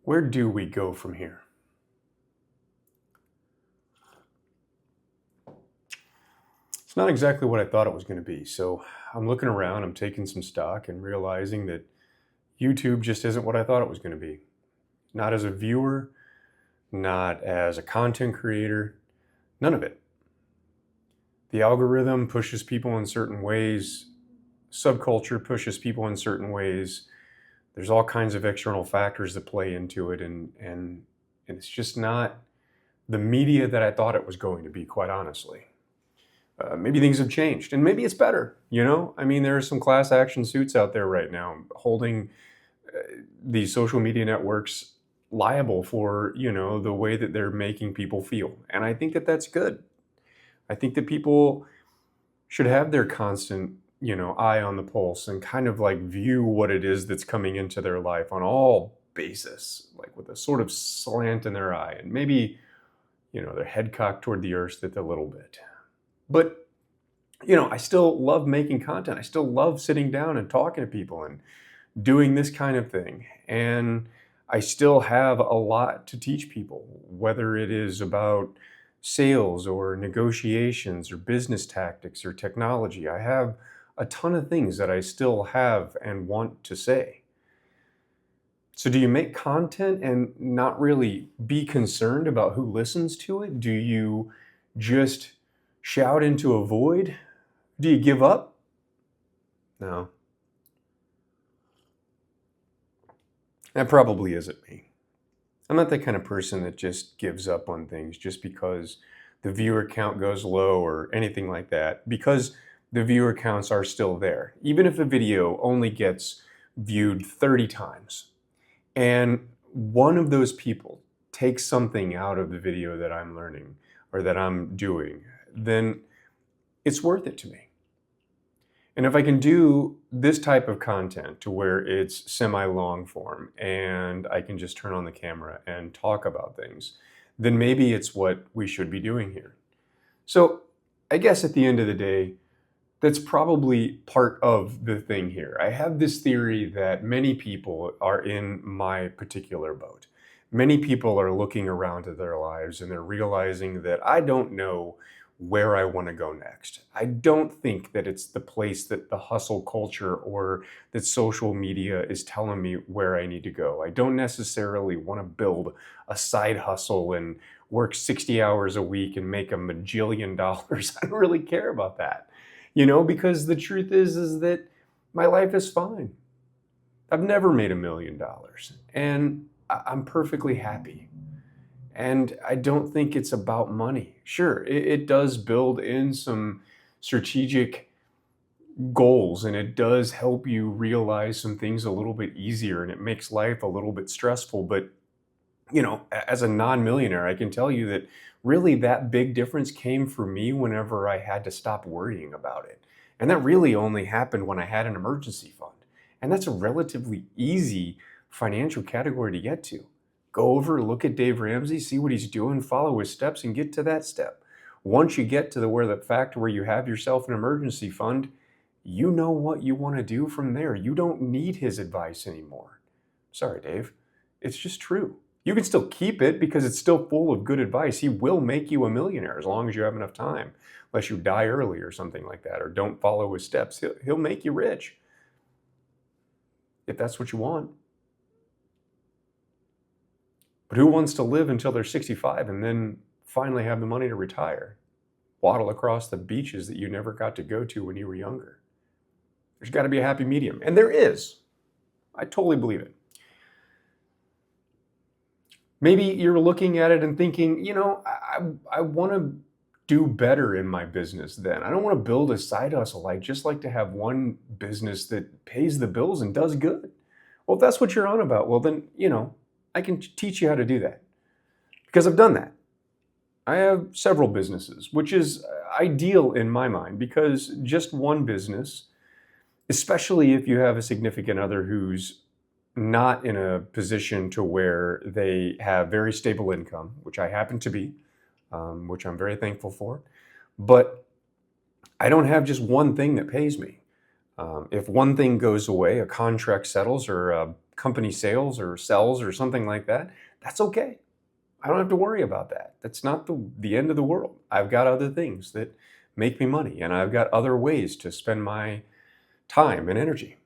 Where do we go from here? It's not exactly what I thought it was going to be. So I'm looking around, I'm taking some stock and realizing that YouTube just isn't what I thought it was going to be. Not as a viewer, not as a content creator, none of it. The algorithm pushes people in certain ways, subculture pushes people in certain ways. There's all kinds of external factors that play into it, and it's just not the media that I thought it was going to be, quite honestly. Maybe things have changed and maybe it's better. I mean, there are some class action suits out there right now holding these social media networks liable for, the way that they're making people feel. And I think that that's good. I think that people should have their constant, eye on the pulse and kind of like view what it is that's coming into their life on all basis, like with a sort of slant in their eye and maybe, their head cocked toward the earth a little bit. But I still love making content. I still love sitting down and talking to people and doing this kind of thing. And I still have a lot to teach people, whether it is about sales or negotiations or business tactics or technology. I have a ton of things that I still have and want to say. So, do you make content and not really be concerned about who listens to it? Do you just shout into a void? Do you give up? No, that probably isn't me. I'm not the kind of person that just gives up on things just because the viewer count goes low or anything like that, because the viewer counts are still there. Even if a video only gets viewed 30 times and one of those people takes something out of the video that I'm learning or that I'm doing, then it's worth it to me. And if I can do this type of content to where it's semi-long form and I can just turn on the camera and talk about things, then maybe it's what we should be doing here. So I guess at the end of the day, that's probably part of the thing here. I have this theory that many people are in my particular boat. Many people are looking around at their lives and they're realizing that I don't know where I want to go next. I don't think that it's the place that the hustle culture or that social media is telling me where I need to go. I don't necessarily want to build a side hustle and work 60 hours a week and make $1 million. I don't really care about that, because the truth is that my life is fine. I've never made $1 million and I'm perfectly happy. And I don't think it's about money. Sure, it does build in some strategic goals and it does help you realize some things a little bit easier and it makes life a little bit stressful. But, as a non millionaire, I can tell you that really that big difference came for me whenever I had to stop worrying about it. And that really only happened when I had an emergency fund. And that's a relatively easy financial category to get to. Go over, look at Dave Ramsey, see what he's doing, follow his steps, and get to that step. Once you get to the fact where you have yourself an emergency fund, you know what you want to do from there. You don't need his advice anymore. Sorry, Dave. It's just true. You can still keep it because it's still full of good advice. He will make you a millionaire as long as you have enough time, unless you die early or something like that, or don't follow his steps. He'll make you rich if that's what you want. But who wants to live until they're 65 and then finally have the money to retire? Waddle across the beaches that you never got to go to when you were younger. There's got to be a happy medium. And there is. I totally believe it. Maybe you're looking at it and thinking, I want to do better in my business then. I don't want to build a side hustle. I just like to have one business that pays the bills and does good. Well, if that's what you're on about, well, then, I can teach you how to do that because I've done that. I have several businesses, which is ideal in my mind because just one business, especially if you have a significant other who's not in a position to where they have very stable income, which I happen to be, which I'm very thankful for. But I don't have just one thing that pays me. If one thing goes away, a contract settles or a company sales or sells or something like that, that's okay. I don't have to worry about that. That's not the end of the world. I've got other things that make me money, and I've got other ways to spend my time and energy.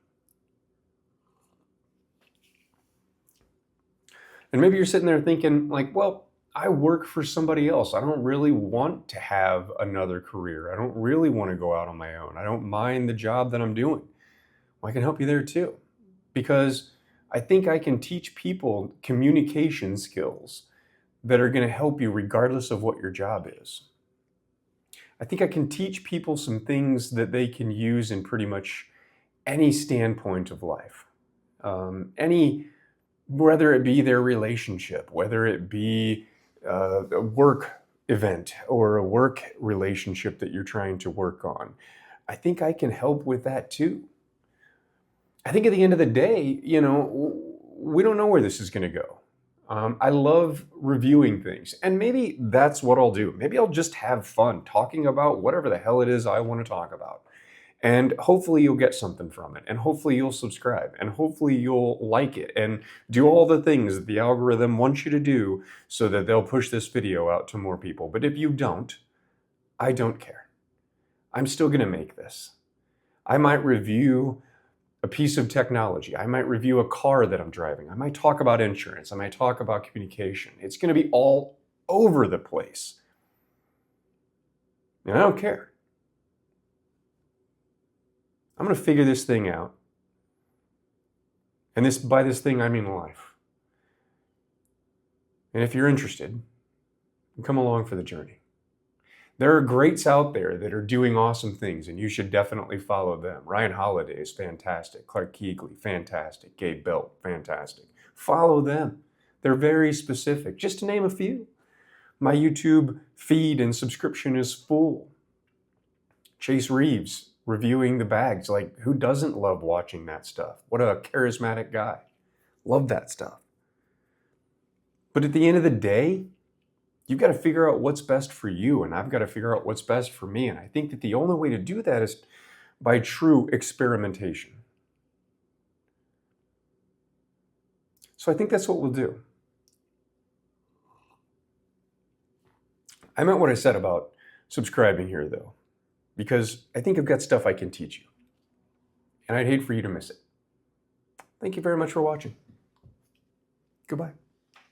And maybe you're sitting there thinking, like, well, I work for somebody else. I don't really want to have another career. I don't really want to go out on my own. I don't mind the job that I'm doing. Well, I can help you there too, because I think I can teach people communication skills that are going to help you regardless of what your job is. I think I can teach people some things that they can use in pretty much any standpoint of life. Any Whether it be their relationship, whether it be a work event or a work relationship that you're trying to work on, I think I can help with that too. I think at the end of the day, we don't know where this is going to go. I love reviewing things, and maybe that's what I'll do. Maybe I'll just have fun talking about whatever the hell it is I want to talk about. And hopefully you'll get something from it, and hopefully you'll subscribe, and hopefully you'll like it, and do all the things that the algorithm wants you to do so that they'll push this video out to more people. But if you don't, I don't care. I'm still going to make this. I might review a piece of technology. I might review a car that I'm driving. I might talk about insurance. I might talk about communication. It's going to be all over the place. And I don't care. I'm going to figure this thing out. And by this thing, I mean life. And if you're interested, come along for the journey. There are greats out there that are doing awesome things, and you should definitely follow them. Ryan Holiday is fantastic. Clark Keegley, fantastic. Gabe Belt, fantastic. Follow them. They're very specific, just to name a few. My YouTube feed and subscription is full. Chase Reeves, reviewing the bags. Like, who doesn't love watching that stuff? What a charismatic guy. Love that stuff. But at the end of the day, you've got to figure out what's best for you, and I've got to figure out what's best for me. And I think that the only way to do that is by true experimentation. So I think that's what we'll do. I meant what I said about subscribing here, though, because I think I've got stuff I can teach you, and I'd hate for you to miss it. Thank you very much for watching. Goodbye.